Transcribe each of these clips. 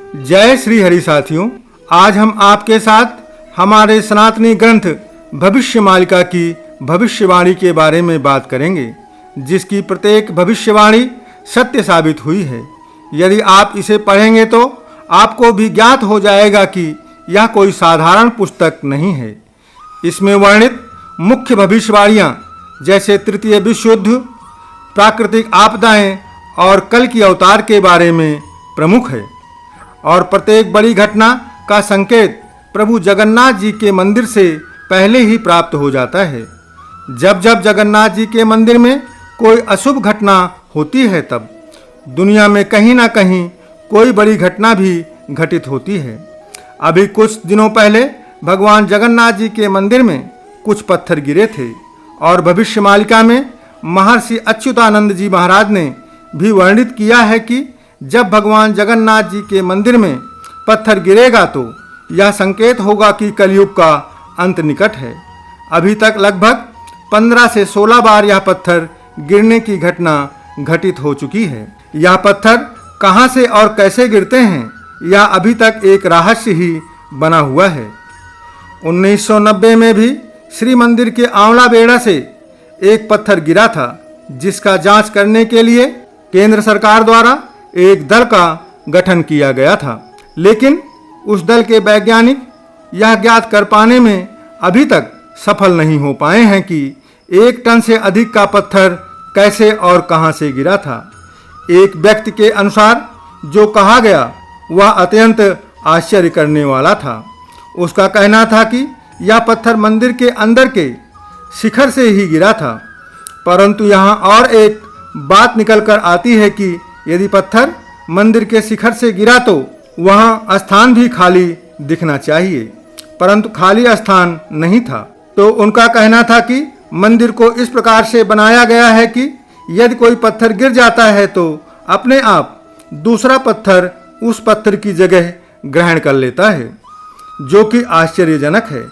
जय श्री हरि साथियों, आज हम आपके साथ हमारे सनातनी ग्रंथ भविष्यमालिका की भविष्यवाणी के बारे में बात करेंगे, जिसकी प्रत्येक भविष्यवाणी सत्य साबित हुई है। यदि आप इसे पढ़ेंगे तो आपको भी ज्ञात हो जाएगा कि यह कोई साधारण पुस्तक नहीं है। इसमें वर्णित मुख्य भविष्यवाणियाँ जैसे तृतीय विश्व युद्ध, प्राकृतिक आपदाएं और कल की अवतार के बारे में प्रमुख है। और प्रत्येक बड़ी घटना का संकेत प्रभु जगन्नाथ जी के मंदिर से पहले ही प्राप्त हो जाता है। जब जब जगन्नाथ जी के मंदिर में कोई अशुभ घटना होती है, तब दुनिया में कहीं ना कहीं कोई बड़ी घटना भी घटित होती है। अभी कुछ दिनों पहले भगवान जगन्नाथ जी के मंदिर में कुछ पत्थर गिरे थे और भविष्यमालिका में महर्षि अच्युतानंद जी महाराज ने भी वर्णित किया है कि जब भगवान जगन्नाथ जी के मंदिर में पत्थर गिरेगा तो यह संकेत होगा कि कलयुग का अंत निकट है। अभी तक लगभग 15 से 16 बार यह पत्थर गिरने की घटना घटित हो चुकी है। यह पत्थर कहां से और कैसे गिरते हैं, यह अभी तक एक रहस्य ही बना हुआ है। 1990 में भी श्री मंदिर के आंवला बेड़ा से एक पत्थर गिरा था, जिसका जांच करने के लिए केंद्र सरकार द्वारा एक दल का गठन किया गया था, लेकिन उस दल के वैज्ञानिक यह ज्ञात कर पाने में अभी तक सफल नहीं हो पाए हैं कि 1 टन से अधिक का पत्थर कैसे और कहां से गिरा था। एक व्यक्ति के अनुसार जो कहा गया वह अत्यंत आश्चर्य करने वाला था। उसका कहना था कि यह पत्थर मंदिर के अंदर के शिखर से ही गिरा था, परंतु यहाँ और एक बात निकल कर आती है कि यदि पत्थर मंदिर के शिखर से गिरा तो वहाँ स्थान भी खाली दिखना चाहिए, परंतु खाली स्थान नहीं था। तो उनका कहना था कि मंदिर को इस प्रकार से बनाया गया है कि यदि कोई पत्थर गिर जाता है तो अपने आप दूसरा पत्थर उस पत्थर की जगह ग्रहण कर लेता है, जो कि आश्चर्यजनक है।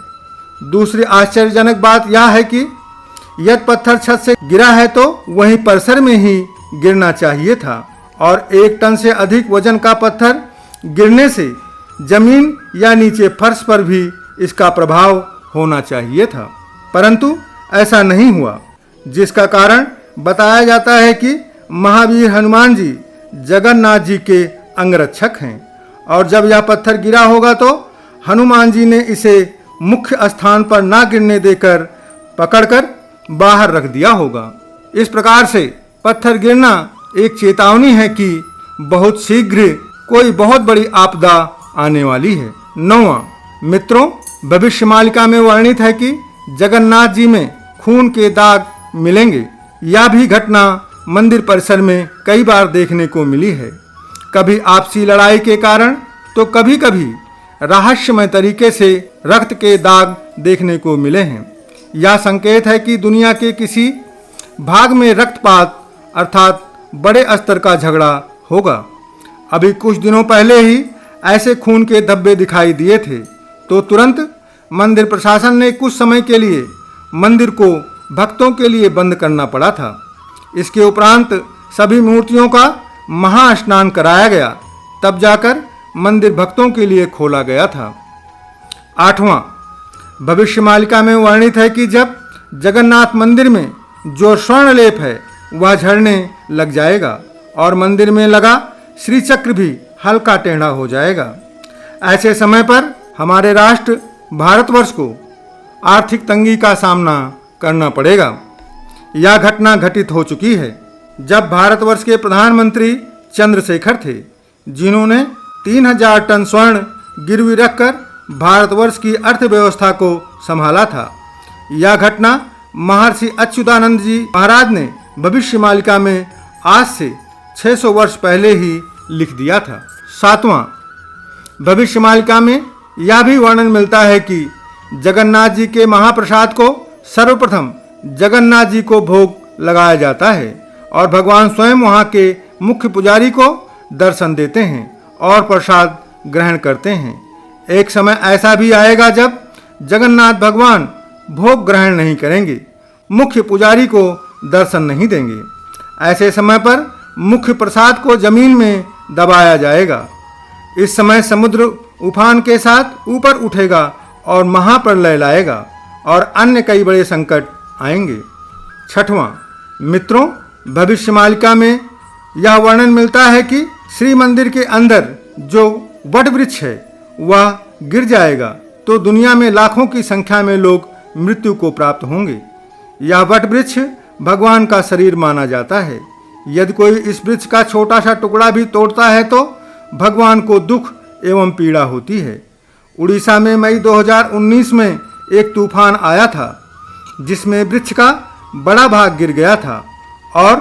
दूसरी आश्चर्यजनक बात यह है कि यदि पत्थर छत से गिरा है तो वहीं परिसर में ही गिरना चाहिए था, और 1 टन से अधिक वजन का पत्थर गिरने से जमीन या नीचे फर्श पर भी इसका प्रभाव होना चाहिए था, परंतु ऐसा नहीं हुआ, जिसका कारण बताया जाता है कि महावीर हनुमान जी जगन्नाथ जी के अंगरक्षक हैं, और जब यह पत्थर गिरा होगा तो हनुमान जी ने इसे मुख्य स्थान पर ना गिरने देकर पकड़कर बाहर रख दिया होगा। इस प्रकार से पत्थर गिरना एक चेतावनी है कि बहुत शीघ्र कोई बहुत बड़ी आपदा आने वाली है। 9वां, मित्रों, भविष्यमालिका में वर्णित है कि जगन्नाथ जी में खून के दाग मिलेंगे। यह भी घटना मंदिर परिसर में कई बार देखने को मिली है, कभी आपसी लड़ाई के कारण तो कभी कभी रहस्यमय तरीके से रक्त के दाग देखने को मिले हैं। यह संकेत है कि दुनिया के किसी भाग में रक्तपात अर्थात बड़े स्तर का झगड़ा होगा। अभी कुछ दिनों पहले ही ऐसे खून के धब्बे दिखाई दिए थे, तो तुरंत मंदिर प्रशासन ने कुछ समय के लिए मंदिर को भक्तों के लिए बंद करना पड़ा था। इसके उपरांत सभी मूर्तियों का महास्नान कराया गया, तब जाकर मंदिर भक्तों के लिए खोला गया था। 8वां, भविष्यमालिका में वर्णित है कि जब जगन्नाथ मंदिर में जो स्वर्ण लेप है वह झड़ने लग जाएगा और मंदिर में लगा श्री चक्र भी हल्का टेढ़ा हो जाएगा। ऐसे समय पर हमारे राष्ट्र भारतवर्ष को आर्थिक तंगी का सामना करना पड़ेगा। यह घटना घटित हो चुकी है जब भारतवर्ष के प्रधानमंत्री चंद्रशेखर थे, जिन्होंने 3000 टन स्वर्ण गिरवी रखकर भारतवर्ष की अर्थव्यवस्था को संभाला था। यह घटना महर्षि अच्युतानंद जी महाराज ने भविष्यमालिका में आज से 600 वर्ष पहले ही लिख दिया था। 7वां, भविष्यमालिका में यह भी वर्णन मिलता है कि जगन्नाथ जी के महाप्रसाद को सर्वप्रथम जगन्नाथ जी को भोग लगाया जाता है और भगवान स्वयं वहाँ के मुख्य पुजारी को दर्शन देते हैं और प्रसाद ग्रहण करते हैं। एक समय ऐसा भी आएगा जब जगन्नाथ भगवान भोग ग्रहण नहीं करेंगे, मुख्य पुजारी को दर्शन नहीं देंगे। ऐसे समय पर मुख्य प्रसाद को जमीन में दबाया जाएगा। इस समय समुद्र उफान के साथ ऊपर उठेगा और महाप्रलय लाएगा और अन्य कई बड़े संकट आएंगे। छठवां, मित्रों, भविष्यमालिका में यह वर्णन मिलता है कि श्री मंदिर के अंदर जो वट वृक्ष है वह गिर जाएगा तो दुनिया में लाखों की संख्या में लोग मृत्यु को प्राप्त होंगे। यह वट वृक्ष भगवान का शरीर माना जाता है। यदि कोई इस वृक्ष का छोटा सा टुकड़ा भी तोड़ता है तो भगवान को दुख एवं पीड़ा होती है। उड़ीसा में मई 2019 में एक तूफान आया था जिसमें वृक्ष का बड़ा भाग गिर गया था और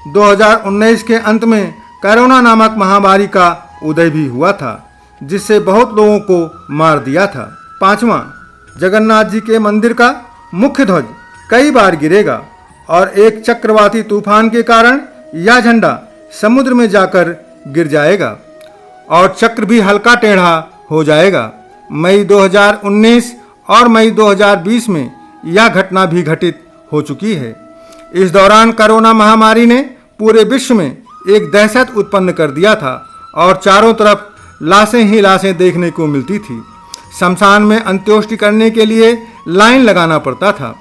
2019 के अंत में कोरोना नामक महामारी का उदय भी हुआ था जिससे बहुत लोगों को मार दिया था। पांचवां, जगन्नाथ जी के मंदिर का मुख्य ध्वज कई बार गिरेगा और एक चक्रवाती तूफान के कारण यह झंडा समुद्र में जाकर गिर जाएगा और चक्र भी हल्का टेढ़ा हो जाएगा। मई 2019 और मई 2020 में यह घटना भी घटित हो चुकी है। इस दौरान कोरोना महामारी ने पूरे विश्व में एक दहशत उत्पन्न कर दिया था और चारों तरफ लाशें ही लाशें देखने को मिलती थी। शमशान में अंत्येष्टि करने के लिए लाइन लगाना पड़ता था।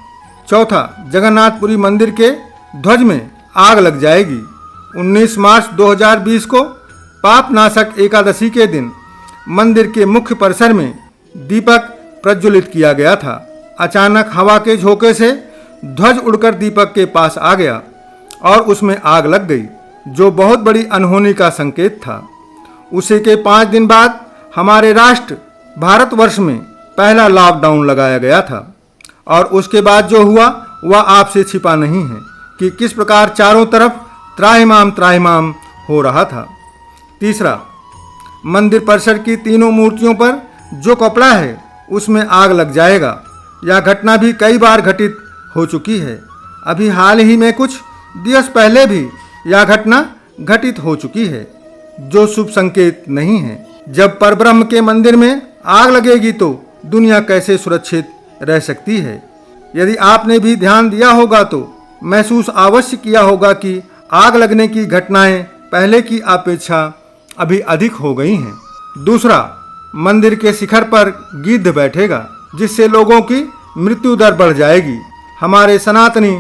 चौथा, जगन्नाथपुरी मंदिर के ध्वज में आग लग जाएगी। 19 मार्च 2020 को पापनाशक एकादशी के दिन मंदिर के मुख्य परिसर में दीपक प्रज्वलित किया गया था। अचानक हवा के झोंके से ध्वज उड़कर दीपक के पास आ गया और उसमें आग लग गई, जो बहुत बड़ी अनहोनी का संकेत था। उसी के 5 दिन बाद हमारे राष्ट्र भारतवर्ष में पहला लॉकडाउन लगाया गया था और उसके बाद जो हुआ वह आपसे छिपा नहीं है कि किस प्रकार चारों तरफ त्राहिमाम हो रहा था। तीसरा, मंदिर परिसर की तीनों मूर्तियों पर जो कपड़ा है उसमें आग लग जाएगा। यह घटना भी कई बार घटित हो चुकी है। अभी हाल ही में कुछ दिवस पहले भी यह घटना घटित हो चुकी है, जो शुभ संकेत नहीं है। जब परब्रह्म के मंदिर में आग लगेगी तो दुनिया कैसे सुरक्षित रह सकती है। यदि आपने भी ध्यान दिया होगा तो महसूस अवश्य किया होगा कि आग लगने की घटनाएं पहले की अपेक्षा अभी अधिक हो गई हैं। दूसरा, मंदिर के शिखर पर गिद्ध बैठेगा जिससे लोगों की मृत्यु दर बढ़ जाएगी। हमारे सनातनी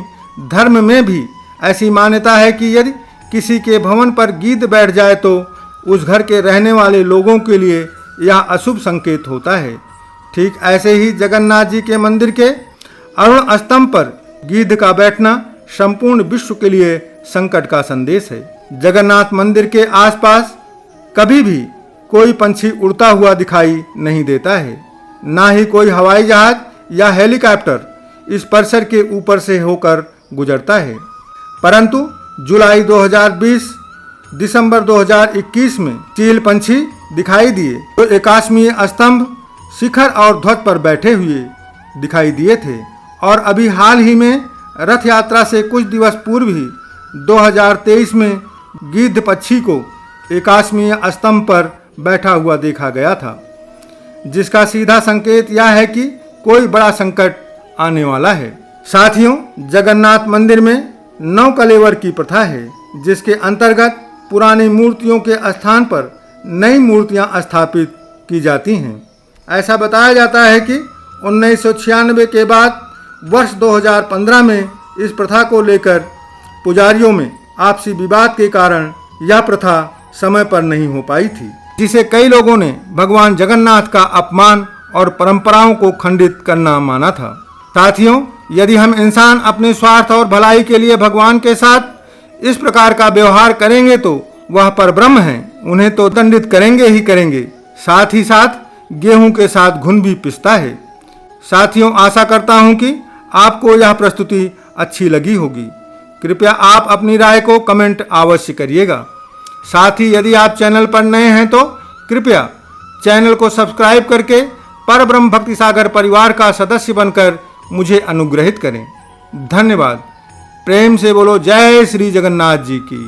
धर्म में भी ऐसी मान्यता है कि यदि किसी के भवन पर गिद्ध बैठ जाए तो उस घर के रहने वाले लोगों के लिए यह अशुभ संकेत होता है। ठीक ऐसे ही जगन्नाथ जी के मंदिर के अरुण स्तंभ पर गिद्ध का बैठना संपूर्ण विश्व के लिए संकट का संदेश है। जगन्नाथ मंदिर के आसपास कभी भी कोई पंछी उड़ता हुआ दिखाई नहीं देता है, ना ही कोई हवाई जहाज या हेलीकॉप्टर इस परिसर के ऊपर से होकर गुजरता है। परंतु जुलाई 2020 दिसंबर 2021 में चील पंछी दिखाई दिए तो एकाश्मीय स्तंभ, शिखर और ध्वज पर बैठे हुए दिखाई दिए थे। और अभी हाल ही में रथ यात्रा से कुछ दिवस पूर्व ही 2023 में गिद्ध पक्षी को एकाश्मीय स्तंभ पर बैठा हुआ देखा गया था, जिसका सीधा संकेत यह है कि कोई बड़ा संकट आने वाला है। साथियों, जगन्नाथ मंदिर में 9 कलेवर की प्रथा है, जिसके अंतर्गत पुरानी मूर्तियों के स्थान पर नई मूर्तियां स्थापित की जाती हैं। ऐसा बताया जाता है कि 1996 के बाद वर्ष 2015 में इस प्रथा को लेकर पुजारियों में आपसी विवाद के कारण यह प्रथा समय पर नहीं हो पाई थी, जिसे कई लोगों ने भगवान जगन्नाथ का अपमान और परंपराओं को खंडित करना माना था। साथियों, यदि हम इंसान अपने स्वार्थ और भलाई के लिए भगवान के साथ इस प्रकार का व्यवहार करेंगे तो वह परब्रह्म हैं, उन्हें तो दंडित करेंगे ही करेंगे। साथ ही साथ गेहूं के साथ घुन भी पिसता है। साथियों, आशा करता हूं कि आपको यह प्रस्तुति अच्छी लगी होगी। कृपया आप अपनी राय को कमेंट अवश्य करिएगा। साथ ही यदि आप चैनल पर नए हैं तो कृपया चैनल को सब्सक्राइब करके परब्रह्म भक्ति सागर परिवार का सदस्य बनकर मुझे अनुग्रहित करें। धन्यवाद। प्रेम से बोलो जय श्री जगन्नाथ जी की।